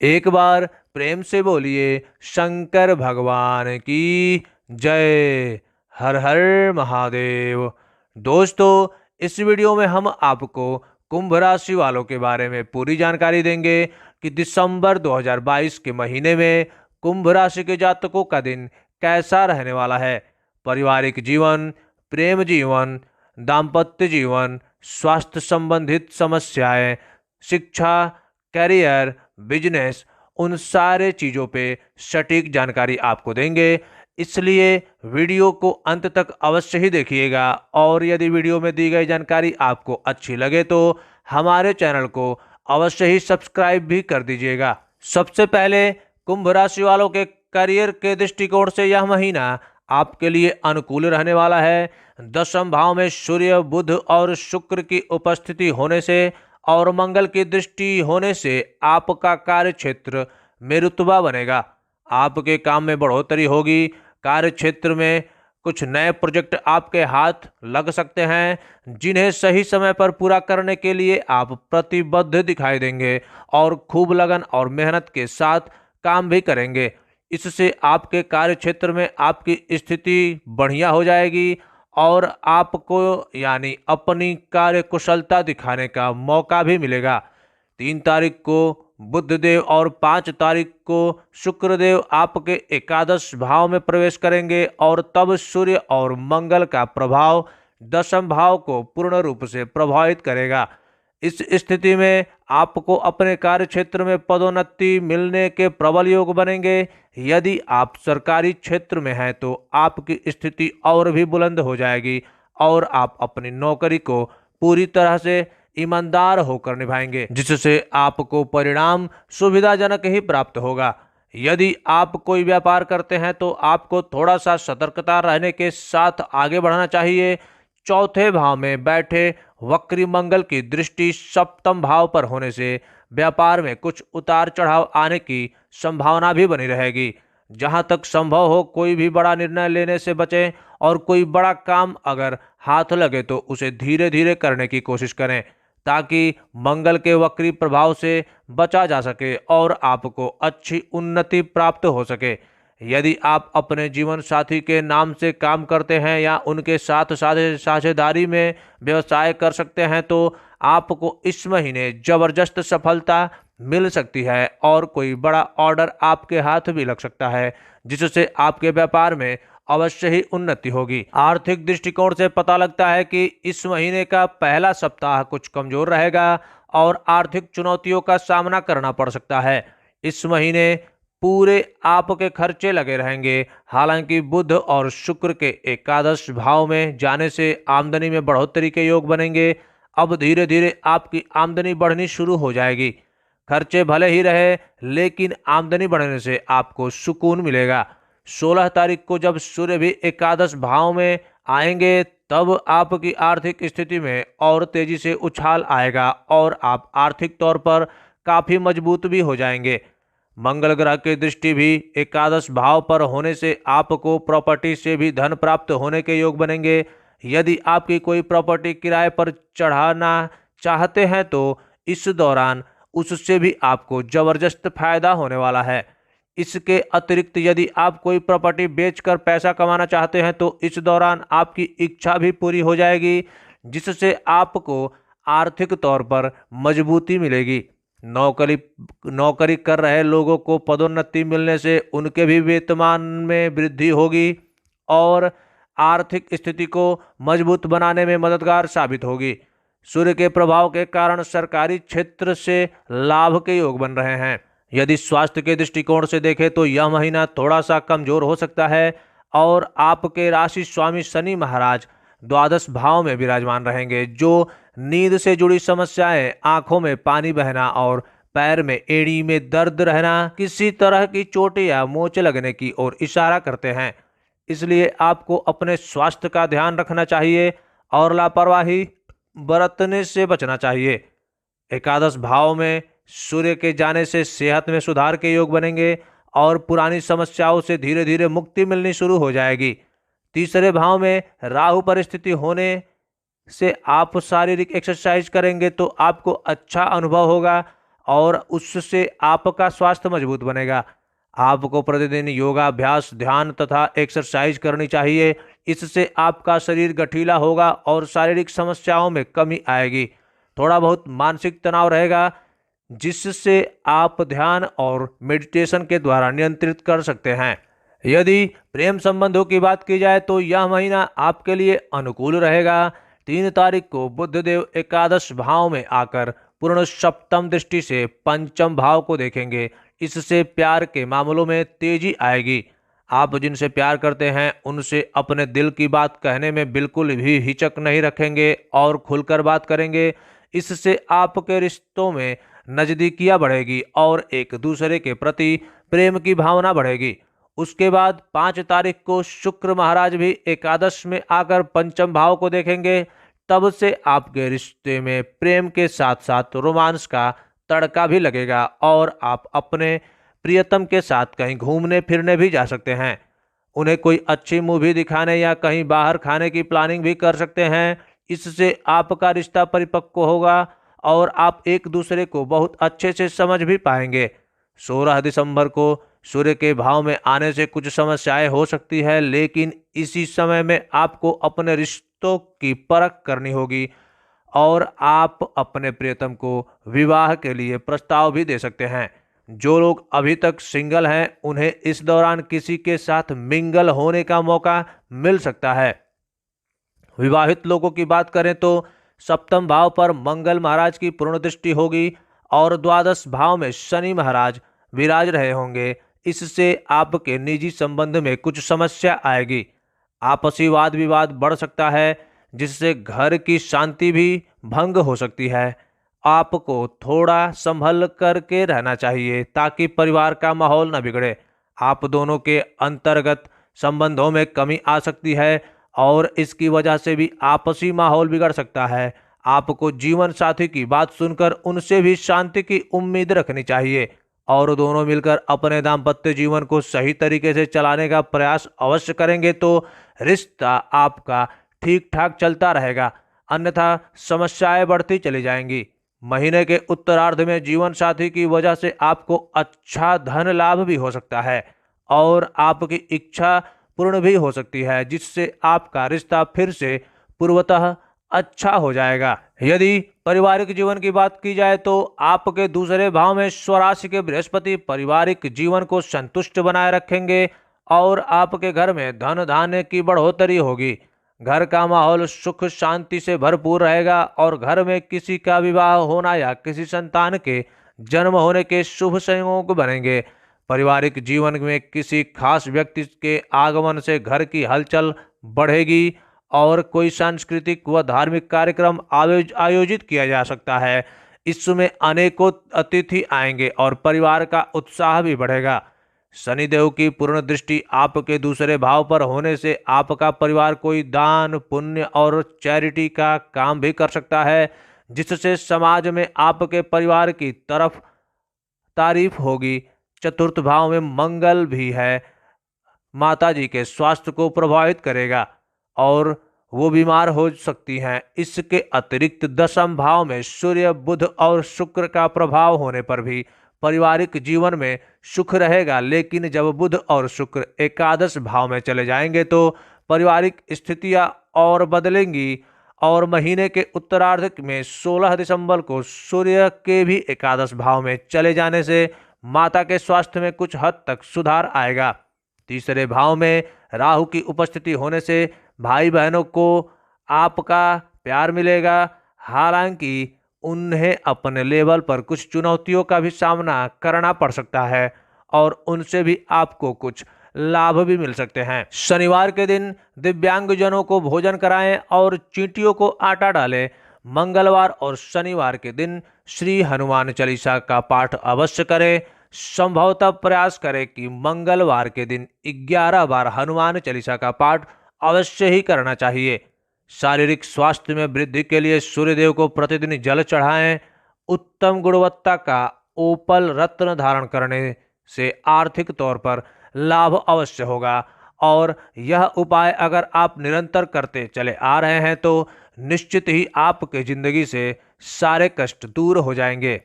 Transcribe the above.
एक बार प्रेम से बोलिए शंकर भगवान की जय। हर हर महादेव। दोस्तों, इस वीडियो में हम आपको कुंभ राशि वालों के बारे में पूरी जानकारी देंगे कि दिसंबर 2022 के महीने में कुंभ राशि के जातकों का दिन कैसा रहने वाला है। पारिवारिक जीवन, प्रेम जीवन, दाम्पत्य जीवन, स्वास्थ्य संबंधित समस्याएं, शिक्षा, करियर, बिजनेस, उन सारे चीज़ों पे सटीक जानकारी आपको देंगे। इसलिए वीडियो को अंत तक अवश्य ही देखिएगा और यदि वीडियो में दी गई जानकारी आपको अच्छी लगे तो हमारे चैनल को अवश्य ही सब्सक्राइब भी कर दीजिएगा। सबसे पहले कुंभ राशि वालों के करियर के दृष्टिकोण से यह महीना आपके लिए अनुकूल रहने वाला है। दशम भाव में सूर्य, बुध और शुक्र की उपस्थिति होने से और मंगल की दृष्टि होने से आपका कार्य क्षेत्र में रुतबा बनेगा। आपके काम में बढ़ोतरी होगी। कार्य क्षेत्र में कुछ नए प्रोजेक्ट आपके हाथ लग सकते हैं जिन्हें सही समय पर पूरा करने के लिए आप प्रतिबद्ध दिखाई देंगे और खूब लगन और मेहनत के साथ काम भी करेंगे। इससे आपके कार्य क्षेत्र में आपकी स्थिति बढ़िया हो जाएगी और आपको यानी अपनी कार्य कुशलता दिखाने का मौका भी मिलेगा। 3 तारीख को बुधदेव और 5 तारीख को शुक्रदेव आपके एकादश भाव में प्रवेश करेंगे और तब सूर्य और मंगल का प्रभाव दशम भाव को पूर्ण रूप से प्रभावित करेगा। इस स्थिति में आपको अपने कार्य क्षेत्र में पदोन्नति मिलने के प्रबल योग बनेंगे। यदि आप सरकारी क्षेत्र में हैं तो आपकी स्थिति और भी बुलंद हो जाएगी और आप अपनी नौकरी को पूरी तरह से ईमानदार होकर निभाएंगे, जिससे आपको परिणाम सुविधाजनक ही प्राप्त होगा। यदि आप कोई व्यापार करते हैं तो आपको थोड़ा सा सतर्कता रहने के साथ आगे बढ़ना चाहिए। चौथे भाव में बैठे वक्री मंगल की दृष्टि सप्तम भाव पर होने से व्यापार में कुछ उतार चढ़ाव आने की संभावना भी बनी रहेगी। जहां तक संभव हो कोई भी बड़ा निर्णय लेने से बचें और कोई बड़ा काम अगर हाथ लगे तो उसे धीरे धीरे करने की कोशिश करें ताकि मंगल के वक्री प्रभाव से बचा जा सके और आपको अच्छी उन्नति प्राप्त हो सके। यदि आप अपने जीवन साथी के नाम से काम करते हैं या उनके साथ साझेदारी में व्यवसाय कर सकते हैं तो आपको इस महीने जबरदस्त सफलता मिल सकती है और कोई बड़ा ऑर्डर आपके हाथ भी लग सकता है, जिससे आपके व्यापार में अवश्य ही उन्नति होगी। आर्थिक दृष्टिकोण से पता लगता है कि इस महीने का पहला सप्ताह कुछ कमजोर रहेगा और आर्थिक चुनौतियों का सामना करना पड़ सकता है। इस महीने पूरे आपके खर्चे लगे रहेंगे। हालांकि बुध और शुक्र के एकादश भाव में जाने से आमदनी में बढ़ोतरी के योग बनेंगे। अब धीरे धीरे आपकी आमदनी बढ़नी शुरू हो जाएगी। खर्चे भले ही रहे लेकिन आमदनी बढ़ने से आपको सुकून मिलेगा। 16 तारीख को जब सूर्य भी एकादश भाव में आएंगे तब आपकी आर्थिक स्थिति में और तेजी से उछाल आएगा और आप आर्थिक तौर पर काफी मजबूत भी हो जाएंगे। मंगल ग्रह की दृष्टि भी एकादश भाव पर होने से आपको प्रॉपर्टी से भी धन प्राप्त होने के योग बनेंगे। यदि आपकी कोई प्रॉपर्टी किराए पर चढ़ाना चाहते हैं तो इस दौरान उससे भी आपको जबरदस्त फायदा होने वाला है। इसके अतिरिक्त यदि आप कोई प्रॉपर्टी बेचकर पैसा कमाना चाहते हैं तो इस दौरान आपकी इच्छा भी पूरी हो जाएगी, जिससे आपको आर्थिक तौर पर मजबूती मिलेगी। नौकरी नौकरी कर रहे लोगों को पदोन्नति मिलने से उनके भी वेतन में वृद्धि होगी और आर्थिक स्थिति को मजबूत बनाने में मददगार साबित होगी। सूर्य के प्रभाव के कारण सरकारी क्षेत्र से लाभ के योग बन रहे हैं। यदि स्वास्थ्य के दृष्टिकोण से देखें तो यह महीना थोड़ा सा कमजोर हो सकता है और आपके राशि स्वामी शनि महाराज द्वादश भाव में विराजमान रहेंगे, जो नींद से जुड़ी समस्याएं, आंखों में पानी बहना और पैर में एड़ी में दर्द रहना, किसी तरह की चोट या मोच लगने की ओर इशारा करते हैं। इसलिए आपको अपने स्वास्थ्य का ध्यान रखना चाहिए और लापरवाही बरतने से बचना चाहिए। एकादश भाव में सूर्य के जाने से सेहत में सुधार के योग बनेंगे और पुरानी समस्याओं से धीरे धीरे मुक्ति मिलनी शुरू हो जाएगी। तीसरे भाव में राहु परिस्थिति होने से आप शारीरिक एक्सरसाइज करेंगे तो आपको अच्छा अनुभव होगा और उससे आपका स्वास्थ्य मजबूत बनेगा। आपको प्रतिदिन योगाभ्यास, ध्यान तथा एक्सरसाइज करनी चाहिए। इससे आपका शरीर गठीला होगा और शारीरिक समस्याओं में कमी आएगी। थोड़ा बहुत मानसिक तनाव रहेगा, जिससे आप ध्यान और मेडिटेशन के द्वारा नियंत्रित कर सकते हैं। यदि प्रेम संबंधों की बात की जाए तो यह महीना आपके लिए अनुकूल रहेगा। 3 तारीख को बुधदेव एकादश भाव में आकर पूर्ण सप्तम दृष्टि से पंचम भाव को देखेंगे। इससे प्यार के मामलों में तेजी आएगी। आप जिनसे प्यार करते हैं उनसे अपने दिल की बात कहने में बिल्कुल भी हिचक नहीं रखेंगे और खुलकर बात करेंगे। इससे आपके रिश्तों में नजदीकियां बढ़ेगी और एक दूसरे के प्रति प्रेम की भावना बढ़ेगी। उसके बाद 5 तारीख को शुक्र महाराज भी एकादश में आकर पंचम भाव को देखेंगे। तब से आपके रिश्ते में प्रेम के साथ साथ रोमांस का तड़का भी लगेगा और आप अपने प्रियतम के साथ कहीं घूमने फिरने भी जा सकते हैं। उन्हें कोई अच्छी मूवी दिखाने या कहीं बाहर खाने की प्लानिंग भी कर सकते हैं। इससे आपका रिश्ता परिपक्व होगा और आप एक दूसरे को बहुत अच्छे से समझ भी पाएंगे। 16 दिसंबर को सूर्य के भाव में आने से कुछ समस्याएं हो सकती है, लेकिन इसी समय में आपको अपने रिश्तों की परख करनी होगी और आप अपने प्रियतम को विवाह के लिए प्रस्ताव भी दे सकते हैं। जो लोग अभी तक सिंगल हैं उन्हें इस दौरान किसी के साथ मिंगल होने का मौका मिल सकता है। विवाहित लोगों की बात करें तो सप्तम भाव पर मंगल महाराज की पूर्ण दृष्टि होगी और द्वादश भाव में शनि महाराज विराज रहे होंगे। इससे आपके निजी संबंध में कुछ समस्या आएगी। आपसी वाद विवाद बढ़ सकता है, जिससे घर की शांति भी भंग हो सकती है। आपको थोड़ा संभल करके रहना चाहिए ताकि परिवार का माहौल न बिगड़े। आप दोनों के अंतर्गत संबंधों में कमी आ सकती है और इसकी वजह से भी आपसी माहौल बिगड़ सकता है। आपको जीवन साथी की बात सुनकर उनसे भी शांति की उम्मीद रखनी चाहिए और दोनों मिलकर अपने दाम्पत्य जीवन को सही तरीके से चलाने का प्रयास अवश्य करेंगे तो रिश्ता आपका ठीक ठाक चलता रहेगा, अन्यथा समस्याएं बढ़ती चली जाएंगी। महीने के उत्तरार्ध में जीवन साथी की वजह से आपको अच्छा धन लाभ भी हो सकता है और आपकी इच्छा पूर्ण भी हो सकती है, जिससे आपका रिश्ता फिर से पूर्वतः अच्छा हो जाएगा। यदि पारिवारिक जीवन की बात की जाए तो आपके दूसरे भाव में स्वराशि के बृहस्पति पारिवारिक जीवन को संतुष्ट बनाए रखेंगे और आपके घर में धन धान्य की बढ़ोतरी होगी। घर का माहौल सुख शांति से भरपूर रहेगा और घर में किसी का विवाह होना या किसी संतान के जन्म होने के शुभ संयोग बनेंगे। पारिवारिक जीवन में किसी खास व्यक्ति के आगमन से घर की हलचल बढ़ेगी और कोई सांस्कृतिक व धार्मिक कार्यक्रम आयोजित किया जा सकता है। इसमें अनेकों अतिथि आएंगे और परिवार का उत्साह भी बढ़ेगा। शनिदेव की पूर्ण दृष्टि आपके दूसरे भाव पर होने से आपका परिवार कोई दान पुण्य और चैरिटी का काम भी कर सकता है, जिससे समाज में आपके परिवार की तरफ तारीफ होगी। चतुर्थ भाव में मंगल भी है, माता जी के स्वास्थ्य को प्रभावित करेगा और वो बीमार हो सकती हैं। इसके अतिरिक्त दशम भाव में सूर्य बुध और शुक्र का प्रभाव होने पर भी पारिवारिक जीवन में सुख रहेगा, लेकिन जब बुध और शुक्र एकादश भाव में चले जाएंगे तो पारिवारिक स्थितियां और बदलेंगी और महीने के उत्तरार्ध में 16 दिसंबर को सूर्य के भी एकादश भाव में चले जाने से माता के स्वास्थ्य में कुछ हद तक सुधार आएगा। तीसरे भाव में राहु की उपस्थिति होने से भाई बहनों को आपका प्यार मिलेगा, हालांकि उन्हें अपने लेवल पर कुछ चुनौतियों का भी सामना करना पड़ सकता है और उनसे भी आपको कुछ लाभ भी मिल सकते हैं। शनिवार के दिन दिव्यांगजनों को भोजन कराएं और चींटियों को आटा डालें। मंगलवार और शनिवार के दिन श्री हनुमान चालीसा का पाठ अवश्य करें। संभवतः प्रयास करें कि मंगलवार के दिन 11 बार हनुमान चालीसा का पाठ अवश्य ही करना चाहिए। शारीरिक स्वास्थ्य में वृद्धि के लिए सूर्यदेव को प्रतिदिन जल चढ़ाएं। उत्तम गुणवत्ता का ओपल रत्न धारण करने से आर्थिक तौर पर लाभ अवश्य होगा और यह उपाय अगर आप निरंतर करते चले आ रहे हैं तो निश्चित ही आपके जिंदगी से सारे कष्ट दूर हो जाएंगे।